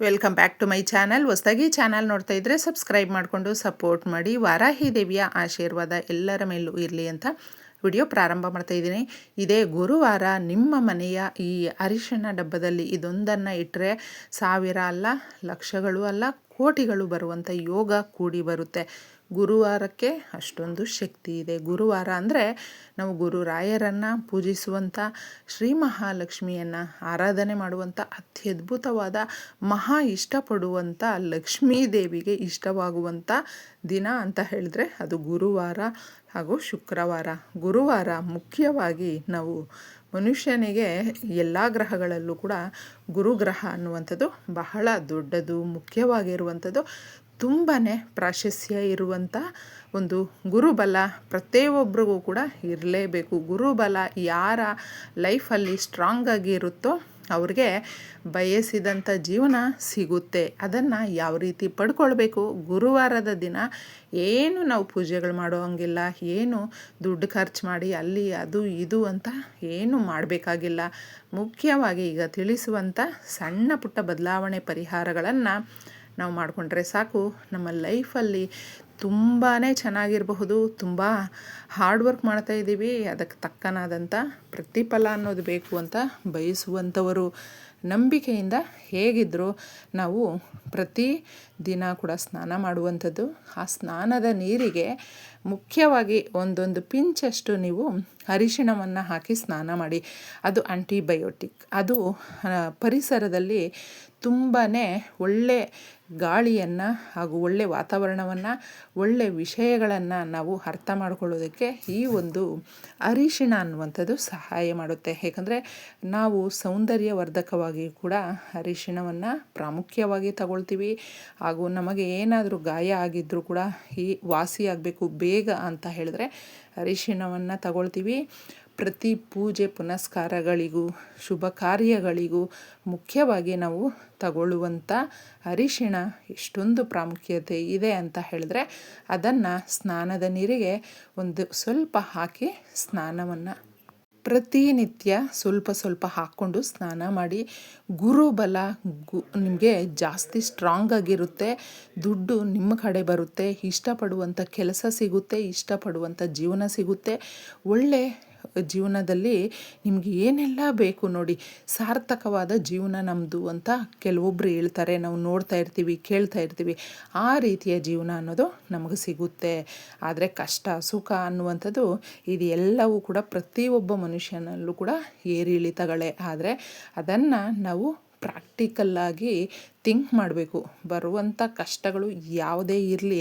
Welcome back to my channel. ಹೊಸದಾಗಿ channel ನೋಡ್ತಾ ಇದ್ದರೆ ಸಬ್ಸ್ಕ್ರೈಬ್ ಮಾಡಿಕೊಂಡು ಸಪೋರ್ಟ್ ಮಾಡಿ. ವಾರಾಹಿ ದೇವಿಯ ಆಶೀರ್ವಾದ ಎಲ್ಲರ ಮೇಲೂ ಇರಲಿ ಅಂತ ವಿಡಿಯೋ ಪ್ರಾರಂಭ ಮಾಡ್ತಾ ಇದ್ದೀನಿ. ಇದೇ ಗುರುವಾರ ನಿಮ್ಮ ಮನೆಯ ಈ ಅರಿಶಿಣ ಡಬ್ಬದಲ್ಲಿ ಇದೊಂದನ್ನು ಇಟ್ಟರೆ ಸಾವಿರ ಅಲ್ಲ, ಲಕ್ಷಗಳು ಅಲ್ಲ, ಕೋಟಿಗಳು ಬರುವಂಥ ಯೋಗ ಕೂಡಿ ಬರುತ್ತೆ. ಗುರುವಾರಕ್ಕೆ ಅಷ್ಟೊಂದು ಶಕ್ತಿ ಇದೆ. ಗುರುವಾರ ಅಂದರೆ ನಾವು ಗುರುರಾಯರನ್ನು ಪೂಜಿಸುವಂಥ, ಶ್ರೀ ಮಹಾಲಕ್ಷ್ಮಿಯನ್ನು ಆರಾಧನೆ ಮಾಡುವಂಥ, ಅತ್ಯದ್ಭುತವಾದ ಮಹಾ ಇಷ್ಟಪಡುವಂಥ ಲಕ್ಷ್ಮೀ ದೇವಿಗೆ ಇಷ್ಟವಾಗುವಂಥ ದಿನ ಅಂತ ಹೇಳಿದ್ರೆ ಅದು ಗುರುವಾರ ಹಾಗೂ ಶುಕ್ರವಾರ. ಗುರುವಾರ ಮುಖ್ಯವಾಗಿ ನಾವು ಮನುಷ್ಯನಿಗೆ ಎಲ್ಲ ಗ್ರಹಗಳಲ್ಲೂ ಕೂಡ ಗುರುಗ್ರಹ ಅನ್ನುವಂಥದ್ದು ಬಹಳ ದೊಡ್ಡದು, ಮುಖ್ಯವಾಗಿರುವಂಥದ್ದು, ತುಂಬಾ ಪ್ರಾಶಸ್ತ್ಯ ಇರುವಂಥ ಒಂದು ಗುರುಬಲ ಪ್ರತಿಯೊಬ್ಬರಿಗೂ ಕೂಡ ಇರಲೇಬೇಕು. ಗುರುಬಲ ಯಾರ ಲೈಫಲ್ಲಿ ಸ್ಟ್ರಾಂಗ್ ಆಗಿ ಇರುತ್ತೋ ಅವ್ರಿಗೆ ಬಯಸಿದಂಥ ಜೀವನ ಸಿಗುತ್ತೆ. ಅದನ್ನು ಯಾವ ರೀತಿ ಪಡ್ಕೊಳ್ಬೇಕು? ಗುರುವಾರದ ದಿನ ಏನು ನಾವು ಪೂಜೆಗಳು ಮಾಡೋ ಹಂಗಿಲ್ಲ, ಏನು ದುಡ್ಡು ಖರ್ಚು ಮಾಡಿ ಅಲ್ಲಿ ಅದು ಇದು ಅಂತ ಏನು ಮಾಡಬೇಕಾಗಿಲ್ಲ. ಮುಖ್ಯವಾಗಿ ಈಗ ತಿಳಿಸುವಂಥ ಸಣ್ಣ ಪುಟ್ಟ ಬದಲಾವಣೆ ಪರಿಹಾರಗಳನ್ನು ನಾವು ಮಾಡಿಕೊಂಡ್ರೆ ಸಾಕು. ನಮ್ಮ ಲೈಫಲ್ಲಿ ತುಂಬಾ ಚೆನ್ನಾಗಿರಬಹುದು. ತುಂಬ ಹಾರ್ಡ್ ವರ್ಕ್ ಮಾಡ್ತಾಯಿದ್ದೀವಿ, ಅದಕ್ಕೆ ತಕ್ಕನಾದಂಥ ಪ್ರತಿಫಲ ಅನ್ನೋದು ಬೇಕು ಅಂತ ಬಯಸುವಂಥವರು ನಂಬಿಕೆಯಿಂದ ಹೇಗಿದ್ದರೂ ನಾವು ಪ್ರತಿ ದಿನ ಕೂಡ ಸ್ನಾನ ಮಾಡುವಂಥದ್ದು. ಆ ಸ್ನಾನದ ನೀರಿಗೆ ಮುಖ್ಯವಾಗಿ ಒಂದೊಂದು ಪಿಂಚಷ್ಟು ನೀವು ಅರಿಶಿಣವನ್ನು ಹಾಕಿ ಸ್ನಾನ ಮಾಡಿ. ಅದು ಆಂಟಿಬಯೋಟಿಕ್. ಅದು ಪರಿಸರದಲ್ಲಿ ತುಂಬಾ ಒಳ್ಳೆ ಗಾಳಿಯನ್ನು ಹಾಗೂ ಒಳ್ಳೆ ವಾತಾವರಣವನ್ನು, ಒಳ್ಳೆ ವಿಷಯಗಳನ್ನು ನಾವು ಅರ್ಥ ಮಾಡ್ಕೊಳ್ಳೋದಕ್ಕೆ ಈ ಒಂದು ಅರಿಶಿಣ ಅನ್ನುವಂಥದ್ದು ಸಹಾಯ ಮಾಡುತ್ತೆ. ಏಕೆಂದರೆ ನಾವು ಸೌಂದರ್ಯವರ್ಧಕವಾಗಿ ಕೂಡ ಅರಿಶಿಣವನ್ನು ಪ್ರಾಮುಖ್ಯವಾಗಿ ತಗೊಳ್ತೀವಿ. ಹಾಗೂ ನಮಗೆ ಏನಾದರೂ ಗಾಯ ಆಗಿದ್ದರೂ ಕೂಡ ಈ ವಾಸಿಯಾಗಬೇಕು ಬೇಗ ಅಂತ ಹೇಳಿದ್ರೆ ಅರಿಶಿಣವನ್ನು ತಗೊಳ್ತೀವಿ. ಪ್ರತಿ ಪೂಜೆ ಪುನಸ್ಕಾರಗಳಿಗೂ ಶುಭ ಕಾರ್ಯಗಳಿಗೂ ಮುಖ್ಯವಾಗಿ ನಾವು ತಗೊಳ್ಳುವಂಥ ಅರಿಶಿಣ ಎಷ್ಟೊಂದು ಪ್ರಾಮುಖ್ಯತೆ ಇದೆ ಅಂತ ಹೇಳಿದ್ರೆ ಅದನ್ನು ಸ್ನಾನದ ನೀರಿಗೆ ಒಂದು ಸ್ವಲ್ಪ ಹಾಕಿ ಸ್ನಾನವನ್ನು ಪ್ರತಿನಿತ್ಯ ಸ್ವಲ್ಪ ಸ್ವಲ್ಪ ಹಾಕ್ಕೊಂಡು ಸ್ನಾನ ಮಾಡಿ. ಗುರುಬಲ ನಿಮಗೆ ಜಾಸ್ತಿ ಸ್ಟ್ರಾಂಗ್ ಆಗಿರುತ್ತೆ. ದುಡ್ಡು ನಿಮ್ಮ ಕಡೆ ಬರುತ್ತೆ. ಇಷ್ಟಪಡುವಂಥ ಕೆಲಸ ಸಿಗುತ್ತೆ, ಇಷ್ಟಪಡುವಂಥ ಜೀವನ ಸಿಗುತ್ತೆ. ಒಳ್ಳೆ ಜೀವನದಲ್ಲಿ ನಿಮಗೆ ಏನೆಲ್ಲ ಬೇಕು ನೋಡಿ, ಸಾರ್ಥಕವಾದ ಜೀವನ ನಮ್ಮದು ಅಂತ ಕೆಲವೊಬ್ಬರು ಹೇಳ್ತಾರೆ. ನಾವು ನೋಡ್ತಾ ಇರ್ತೀವಿ, ಕೇಳ್ತಾ ಇರ್ತೀವಿ. ಆ ರೀತಿಯ ಜೀವನ ಅನ್ನೋದು ನಮಗೆ ಸಿಗುತ್ತೆ. ಆದರೆ ಕಷ್ಟ ಸುಖ ಅನ್ನುವಂಥದ್ದು ಇದು ಎಲ್ಲವೂ ಕೂಡ ಪ್ರತಿಯೊಬ್ಬ ಮನುಷ್ಯನಲ್ಲೂ ಕೂಡ ಏರಿಳಿತಗಳೇ. ಆದರೆ ಅದನ್ನು ನಾವು ಪ್ರಾಕ್ಟಿಕಲ್ಲಾಗಿ ಥಿಂಕ್ ಮಾಡಬೇಕು. ಬರುವಂಥ ಕಷ್ಟಗಳು ಯಾವುದೇ ಇರಲಿ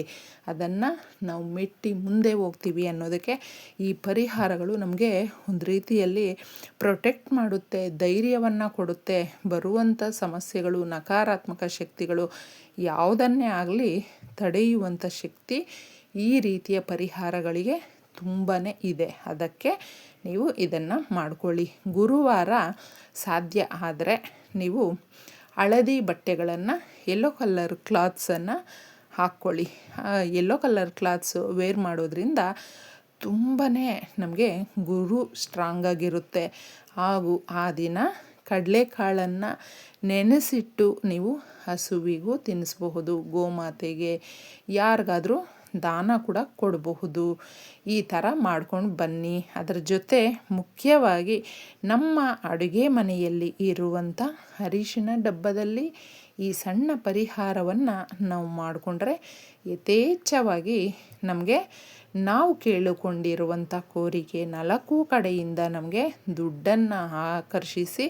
ಅದನ್ನು ನಾವು ಮೆಟ್ಟಿ ಮುಂದೆ ಹೋಗ್ತೀವಿ ಅನ್ನೋದಕ್ಕೆ ಈ ಪರಿಹಾರಗಳು ನಮಗೆ ಒಂದು ರೀತಿಯಲ್ಲಿ ಪ್ರೊಟೆಕ್ಟ್ ಮಾಡುತ್ತೆ, ಧೈರ್ಯವನ್ನು ಕೊಡುತ್ತೆ. ಬರುವಂಥ ಸಮಸ್ಯೆಗಳು, ನಕಾರಾತ್ಮಕ ಶಕ್ತಿಗಳು ಯಾವುದನ್ನೇ ಆಗಲಿ ತಡೆಯುವಂಥ ಶಕ್ತಿ ಈ ರೀತಿಯ ಪರಿಹಾರಗಳಿಗೆ ತುಂಬಾ ಇದೆ. ಅದಕ್ಕೆ ನೀವು ಇದನ್ನು ಮಾಡ್ಕೊಳ್ಳಿ. ಗುರುವಾರ ಸಾಧ್ಯ ಆದರೆ ನೀವು ಹಳದಿ ಬಟ್ಟೆಗಳನ್ನು, ಯೆಲ್ಲೋ ಕಲರ್ ಕ್ಲಾತ್ಸನ್ನು ಹಾಕ್ಕೊಳ್ಳಿ. ಯೆಲ್ಲೋ ಕಲರ್ ಕ್ಲಾತ್ಸು ವೇರ್ ಮಾಡೋದ್ರಿಂದ ತುಂಬಾ ನಮಗೆ ಗುರು ಸ್ಟ್ರಾಂಗ್ ಆಗಿರುತ್ತೆ. ಹಾಗೂ ಆ ದಿನ ಕಡಲೆಕಾಳನ್ನು ನೆನೆಸಿಟ್ಟು ನೀವು ಹಸುವಿಗೂ ತಿನ್ನಿಸಬಹುದು, ಗೋಮಾತೆಗೆ, ಯಾರಿಗಾದರೂ ದಾನ ಕೂಡ ಕೊಡಬಹುದು. ಈ ಥರ ಮಾಡ್ಕೊಂಡು ಬನ್ನಿ. ಅದರ ಜೊತೆ ಮುಖ್ಯವಾಗಿ ನಮ್ಮ ಅಡುಗೆ ಮನೆಯಲ್ಲಿ ಇರುವಂಥ ಅರಿಶಿಣ ಡಬ್ಬದಲ್ಲಿ ಈ ಸಣ್ಣ ಪರಿಹಾರವನ್ನು ನಾವು ಮಾಡಿಕೊಂಡ್ರೆ ಯಥೇಚ್ಛವಾಗಿ ನಮಗೆ ನಾವು ಕೇಳಿಕೊಂಡಿರುವಂಥ ಕೋರಿಕೆ 4 ಕಡೆಯಿಂದ ನಮಗೆ ದುಡ್ಡನ್ನು ಆಕರ್ಷಿಸಿ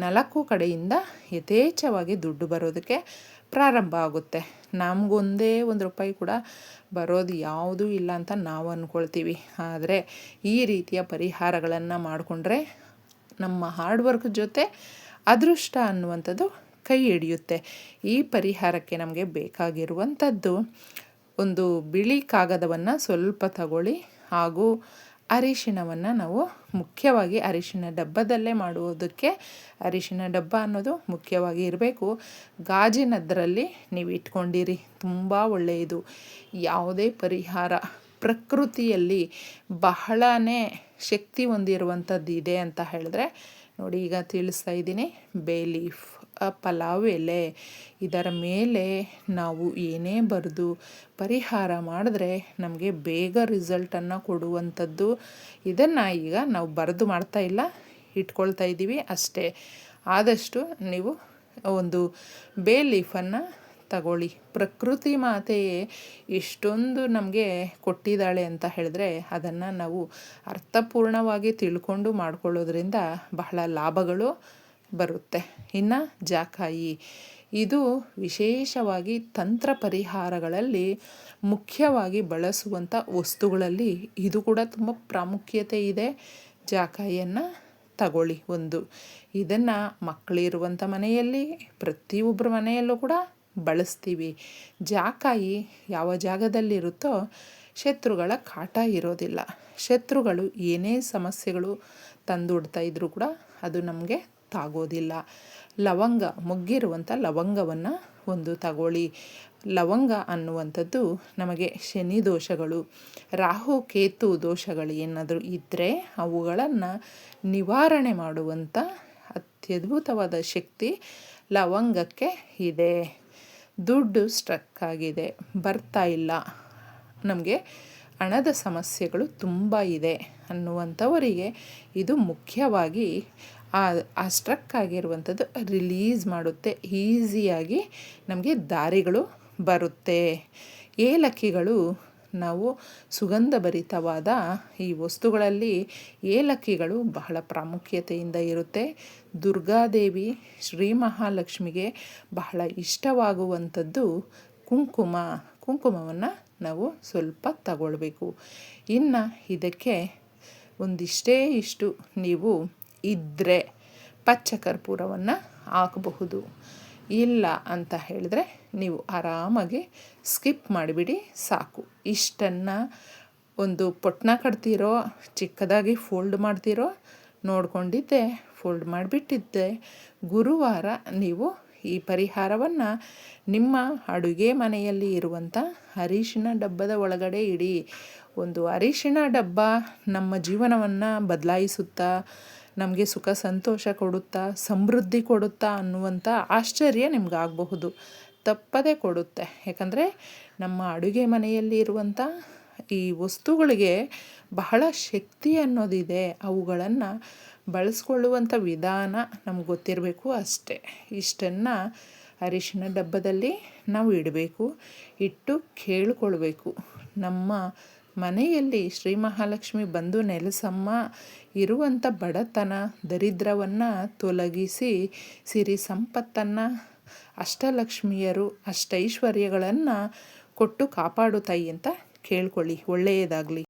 4 ಕಡೆಯಿಂದ ಯಥೇಚ್ಛವಾಗಿ ದುಡ್ಡು ಬರೋದಕ್ಕೆ ಪ್ರಾರಂಭ ಆಗುತ್ತೆ. ನಮಗೊಂದೇ ₹1 ಕೂಡ ಬರೋದು ಯಾವುದೂ ಇಲ್ಲ ಅಂತ ನಾವು ಅಂದ್ಕೊಳ್ತೀವಿ. ಆದರೆ ಈ ರೀತಿಯ ಪರಿಹಾರಗಳನ್ನು ಮಾಡಿಕೊಂಡ್ರೆ ನಮ್ಮ ಹಾರ್ಡ್ ವರ್ಕ್ ಜೊತೆ ಅದೃಷ್ಟ ಅನ್ನುವಂಥದ್ದು ಕೈ ಹಿಡಿಯುತ್ತೆ. ಈ ಪರಿಹಾರಕ್ಕೆ ನಮಗೆ ಬೇಕಾಗಿರುವಂಥದ್ದು ಒಂದು ಬಿಳಿ ಕಾಗದವನ್ನು ಸ್ವಲ್ಪ ತಗೊಳ್ಳಿ. ಹಾಗೂ ಅರಿಶಿಣವನ್ನು ನಾವು ಮುಖ್ಯವಾಗಿ ಅರಿಶಿಣ ಡಬ್ಬದಲ್ಲೇ ಮಾಡುವುದಕ್ಕೆ ಅರಿಶಿಣ ಡಬ್ಬ ಅನ್ನೋದು ಮುಖ್ಯವಾಗಿ ಇರಬೇಕು. ಗಾಜಿನದ್ರಲ್ಲಿ ನೀವು ಇಟ್ಕೊಂಡಿರಿ, ತುಂಬ ಒಳ್ಳೆಯದು. ಯಾವುದೇ ಪರಿಹಾರ ಪ್ರಕೃತಿಯಲ್ಲಿ ಬಹಳನೇ ಶಕ್ತಿ ಹೊಂದಿರುವಂಥದ್ದು ಇದೆ ಅಂತ ಹೇಳಿದ್ರೆ ನೋಡಿ, ಈಗ ತಿಳಿಸ್ತಾ ಇದ್ದೀನಿ. ಬೇ ಲೀಫ್, ಪಲಾವ್ ಎಲೆ, ಇದರ ಮೇಲೆ ನಾವು ಏನೇ ಬರೆದು ಪರಿಹಾರ ಮಾಡಿದ್ರೆ ನಮಗೆ ಬೇಗ ರಿಸಲ್ಟನ್ನು ಕೊಡುವಂಥದ್ದು. ಇದನ್ನು ಈಗ ನಾವು ಬರೆದು ಮಾಡ್ತಾ ಇಲ್ಲ, ಇಟ್ಕೊಳ್ತಾ ಇದ್ದೀವಿ ಅಷ್ಟೇ. ಆದಷ್ಟು ನೀವು ಒಂದು ಬೇ ಲೀಫನ್ನು ತಗೊಳ್ಳಿ. ಪ್ರಕೃತಿ ಮಾತೆಯೇ ಇಷ್ಟೊಂದು ನಮಗೆ ಕೊಟ್ಟಿದ್ದಾಳೆ ಅಂತ ಹೇಳಿದ್ರೆ ಅದನ್ನು ನಾವು ಅರ್ಥಪೂರ್ಣವಾಗಿ ತಿಳ್ಕೊಂಡು ಮಾಡ್ಕೊಳ್ಳೋದ್ರಿಂದ ಬಹಳ ಲಾಭಗಳು ಬರುತ್ತೆ. ಇನ್ನು ಜಾಕಾಯಿ, ಇದು ವಿಶೇಷವಾಗಿ ತಂತ್ರ ಪರಿಹಾರಗಳಲ್ಲಿ ಮುಖ್ಯವಾಗಿ ಬಳಸುವಂಥ ವಸ್ತುಗಳಲ್ಲಿ ಇದು ಕೂಡ ತುಂಬ ಪ್ರಾಮುಖ್ಯತೆ ಇದೆ. ಜಾಕಾಯಿಯನ್ನು ತಗೊಳ್ಳಿ. ಇದನ್ನು ಮಕ್ಕಳಿರುವಂಥ ಮನೆಯಲ್ಲಿ ಪ್ರತಿಯೊಬ್ಬರ ಮನೆಯಲ್ಲೂ ಕೂಡ ಬಳಸ್ತೀವಿ. ಜಾಕಾಯಿ ಯಾವ ಜಾಗದಲ್ಲಿರುತ್ತೋ ಶತ್ರುಗಳ ಕಾಟ ಇರೋದಿಲ್ಲ. ಶತ್ರುಗಳು ಏನೇ ಸಮಸ್ಯೆಗಳು ತಂದುಡ್ತಾ ಇದ್ರೂ ಕೂಡ ಅದು ನಮಗೆ ತಾಗೋದಿಲ್ಲ. ಲವಂಗ, ಮೊಗ್ಗಿರುವಂಥ ಲವಂಗವನ್ನು ತಗೊಳ್ಳಿ. ಲವಂಗ ಅನ್ನುವಂಥದ್ದು ನಮಗೆ ಶನಿ ದೋಷಗಳು, ರಾಹು ಕೇತು ದೋಷಗಳು ಏನಾದರೂ ಇದ್ದರೆ ಅವುಗಳನ್ನು ನಿವಾರಣೆ ಮಾಡುವಂಥ ಅತ್ಯದ್ಭುತವಾದ ಶಕ್ತಿ ಲವಂಗಕ್ಕೆ ಇದೆ. ದುಡ್ಡು ಸ್ಟ್ರಕ್ ಆಗಿದೆ, ಬರ್ತಾ ಇಲ್ಲ, ನಮಗೆ ಹಣದ ಸಮಸ್ಯೆಗಳು ತುಂಬ ಇದೆ ಅನ್ನುವಂಥವರಿಗೆ ಇದು ಮುಖ್ಯವಾಗಿ ಆ ಸ್ಟ್ರಕ್ ಆಗಿರುವಂಥದ್ದು ರಿಲೀಸ್ ಮಾಡುತ್ತೆ. ಈಸಿಯಾಗಿ ನಮಗೆ ದಾರಿಗಳು ಬರುತ್ತೆ. ಏಲಕ್ಕಿಗಳು, ನಾವು ಸುಗಂಧಭರಿತವಾದ ಈ ವಸ್ತುಗಳಲ್ಲಿ ಏಲಕ್ಕಿಗಳು ಬಹಳ ಪ್ರಾಮುಖ್ಯತೆಯಿಂದ ಇರುತ್ತೆ. ದುರ್ಗಾದೇವಿ, ಶ್ರೀ ಮಹಾಲಕ್ಷ್ಮಿಗೆ ಬಹಳ ಇಷ್ಟವಾಗುವಂಥದ್ದು ಕುಂಕುಮವನ್ನು ನಾವು ಸ್ವಲ್ಪ ತಗೊಳ್ಬೇಕು. ಇನ್ನು ಇದಕ್ಕೆ ಇಷ್ಟು ನೀವು ಇದ್ದರೆ ಪಚ್ಚಕರ್ಪೂರವನ್ನು ಹಾಕಬಹುದು. ಇಲ್ಲ ಅಂತ ಹೇಳಿದ್ರೆ ನೀವು ಆರಾಮಾಗಿ ಸ್ಕಿಪ್ ಮಾಡಿಬಿಡಿ ಸಾಕು. ಇಷ್ಟನ್ನು ಒಂದು ಪೊಟ್ನ ಕಟ್ತೀರೋ, ಚಿಕ್ಕದಾಗಿ ಫೋಲ್ಡ್ ಮಾಡ್ತೀರೋ ನೋಡ್ಕೊಂಡಿದ್ದೆ, ಫೋಲ್ಡ್ ಮಾಡಿಬಿಟ್ಟಿದ್ದೆ. ಗುರುವಾರ ನೀವು ಈ ಪರಿಹಾರವನ್ನು ನಿಮ್ಮ ಅಡುಗೆ ಮನೆಯಲ್ಲಿ ಇರುವಂಥ ಅರಿಶಿನ ಡಬ್ಬದ ಒಳಗಡೆ ಇಡಿ. ಅರಿಶಿನ ಡಬ್ಬ ನಮ್ಮ ಜೀವನವನ್ನು ಬದಲಾಯಿಸುತ್ತಾ, ನಮಗೆ ಸುಖ ಸಂತೋಷ ಕೊಡುತ್ತಾ, ಸಮೃದ್ಧಿ ಕೊಡುತ್ತಾ ಅನ್ನುವಂಥ ಆಶ್ಚರ್ಯ ನಿಮಗಾಗಬಹುದು. ತಪ್ಪದೇ ಕೊಡುತ್ತೆ. ಯಾಕಂದರೆ ನಮ್ಮ ಅಡುಗೆ ಮನೆಯಲ್ಲಿ ಇರುವಂಥ ಈ ವಸ್ತುಗಳಿಗೆ ಬಹಳ ಶಕ್ತಿ ಅನ್ನೋದಿದೆ. ಅವುಗಳನ್ನು ಬಳಸ್ಕೊಳ್ಳುವಂಥ ವಿಧಾನ ನಮ್ಗೆ ಗೊತ್ತಿರಬೇಕು ಅಷ್ಟೇ. ಇಷ್ಟನ್ನು ಅರಿಶಿನ ಡಬ್ಬದಲ್ಲಿ ನಾವು ಇಡಬೇಕು. ಇಟ್ಟು ಕೇಳಿಕೊಳ್ಬೇಕು, ನಮ್ಮ ಮನೆಯಲ್ಲಿ ಶ್ರೀ ಮಹಾಲಕ್ಷ್ಮಿ ಬಂದು ನೆಲೆಸಮ್ಮ, ಇರುವಂಥ ಬಡತನ ದರಿದ್ರವನ್ನು ತೊಲಗಿಸಿ ಸಿರಿ ಸಂಪತ್ತನ್ನು, ಅಷ್ಟಲಕ್ಷ್ಮಿಯರು, ಅಷ್ಟೈಶ್ವರ್ಯಗಳನ್ನು ಕೊಟ್ಟು ಕಾಪಾಡು ತಾಯಿ ಅಂತ ಕೇಳ್ಕೊಳ್ಳಿ. ಒಳ್ಳೆಯದಾಗಲಿ.